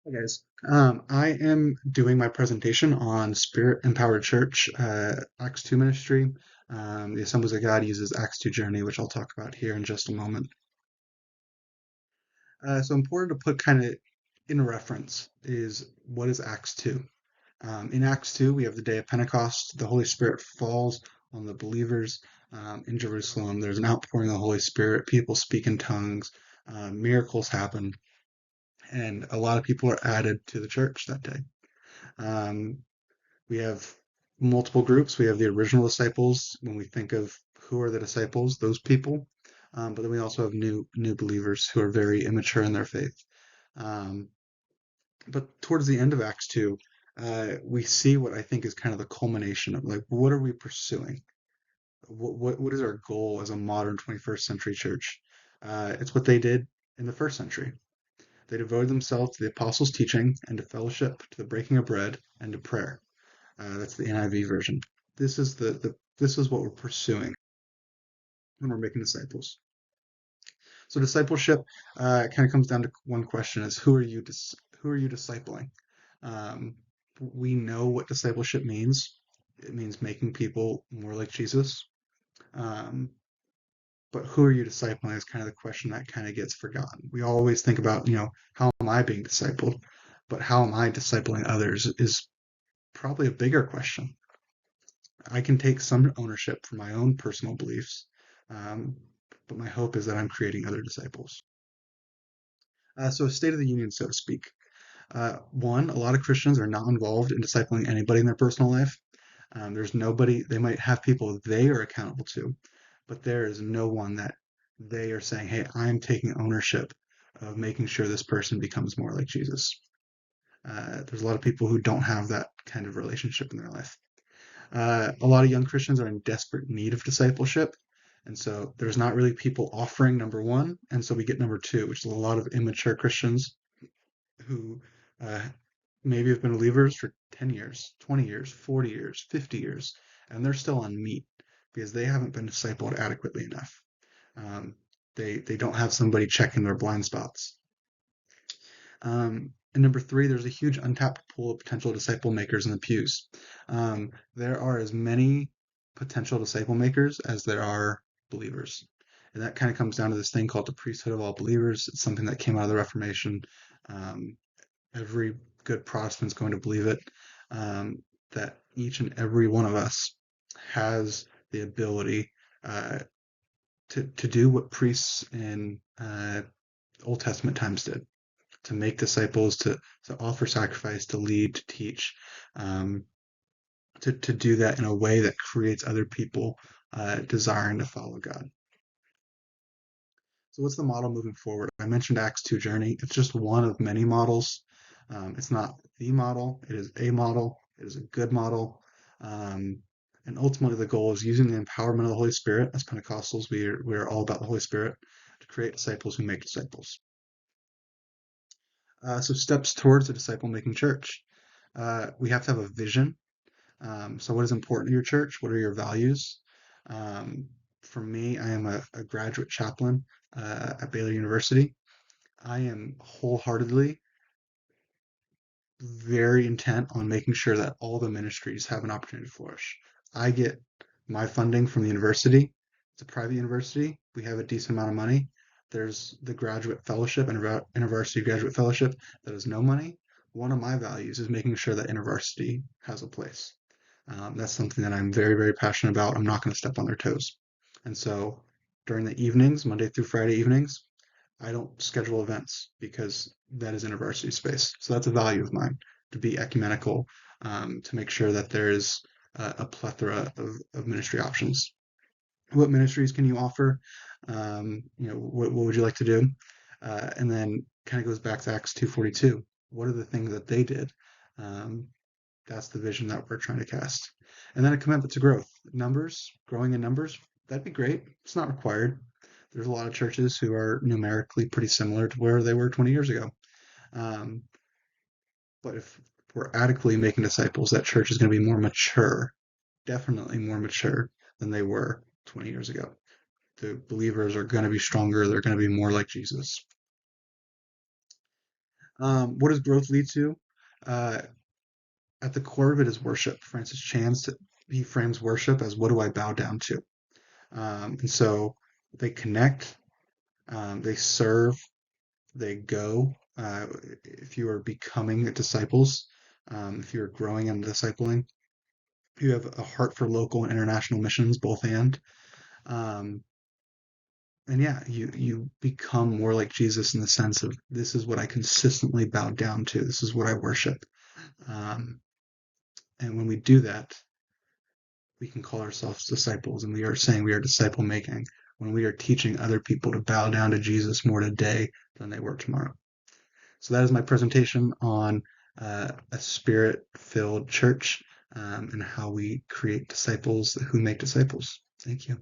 Hey guys, I am doing my presentation on Spirit Empowered Church, Acts 2 ministry. The Assemblies of God uses Acts 2 journey, which I'll talk about here in just a moment. So important to put kind of in reference is what is Acts 2? In Acts 2, we have the day of Pentecost. The Holy Spirit falls on the believers in Jerusalem. There's an outpouring of the Holy Spirit. People speak in tongues. Miracles happen, and a lot of people are added to the church that day. Um, we have multiple groups. We have the original disciples. When we think of who are the disciples, those people. But then we also have new believers who are very immature in their faith. Um, but towards the end of Acts 2, we see what I think is kind of the culmination of like what are we pursuing? What is our goal as a modern 21st century church? It's what they did in the first century. They devoted themselves to the apostles' teaching and to fellowship, to the breaking of bread, and to prayer. That's the NIV version. This is what we're pursuing when we're making disciples. So discipleship kind of comes down to one question: is who are you discipling? Um, we know what discipleship means. It means making people more like Jesus. Um, but who are you discipling is kind of the question that kind of gets forgotten. We always think about, how am I being discipled? But how am I discipling others is probably a bigger question. I can take some ownership for my own personal beliefs, um, but my hope is that I'm creating other disciples. So, state of the union, so to speak. One, a lot of Christians are not involved in discipling anybody in their personal life. There's nobody, they might have people they are accountable to, but there is no one that they are saying, hey, I'm taking ownership of making sure this person becomes more like Jesus. There's a lot of people who don't have that kind of relationship in their life. A lot of young Christians are in desperate need of discipleship. And so there's not really people offering number one. And so we get number two, which is a lot of immature Christians who uh, maybe have been believers for 10 years, 20 years, 40 years, 50 years, and they're still on meat because they haven't been discipled adequately enough. Um, they don't have somebody checking their blind spots. And number three, there's a huge untapped pool of potential disciple makers in the pews. There are as many potential disciple makers as there are believers. And that kind of comes down to this thing called the priesthood of all believers. It's something that came out of the Reformation. Um, every good Protestant's going to believe it, that each and every one of us has the ability uh, to do what priests in Old Testament times did, to make disciples, to offer sacrifice, to lead, to teach, um, to do that in a way that creates other people desiring to follow God. So, what's the model moving forward? I mentioned Acts 2 Journey. It's just one of many models. It's not the model, it is a model, it is a good model. Um, and ultimately, the goal is using the empowerment of the Holy Spirit. As Pentecostals, we're all about the Holy Spirit to create disciples who make disciples. So, steps towards a disciple making church. We have to have a vision. So, what is important to your church? What are your values? Um, for me, I am a graduate chaplain at Baylor University. I am wholeheartedly very intent on making sure that all the ministries have an opportunity to flourish. I get my funding from the university. It's a private university. We have a decent amount of money. There's the graduate fellowship and InterVarsity graduate fellowship that is no money. One of my values is making sure that InterVarsity has a place. That's something that I'm very, very passionate about. I'm not going to step on their toes. And so during the evenings, Monday through Friday evenings, I don't schedule events because that is InterVarsity space. So that's a value of mine, to be ecumenical, to make sure that there is a plethora of ministry options. What ministries can you offer? What would you like to do? And then kind of goes back to Acts 2:42. What are the things that they did? Um, that's the vision that we're trying to cast. And then a commitment to growth. Numbers, growing in numbers, that'd be great. It's not required. There's a lot of churches who are numerically pretty similar to where they were 20 years ago. Um, but if we're adequately making disciples, that church is going to be more mature, definitely more mature than they were 20 years ago. The believers are going to be stronger. They're going to be more like Jesus. What does growth lead to? Uh, at the core of it is worship. Francis Chan, he frames worship as what do I bow down to? And so they connect, they serve, they go. If you are becoming disciples, if you're growing in discipling, you have a heart for local and international missions, both um, and yeah, you become more like Jesus in the sense of this is what I consistently bow down to. This is what I worship. Um, and when we do that, we can call ourselves disciples, and we are saying we are disciple making when we are teaching other people to bow down to Jesus more today than they were tomorrow. So that is my presentation on a spirit-filled church and how we create disciples who make disciples. Thank you.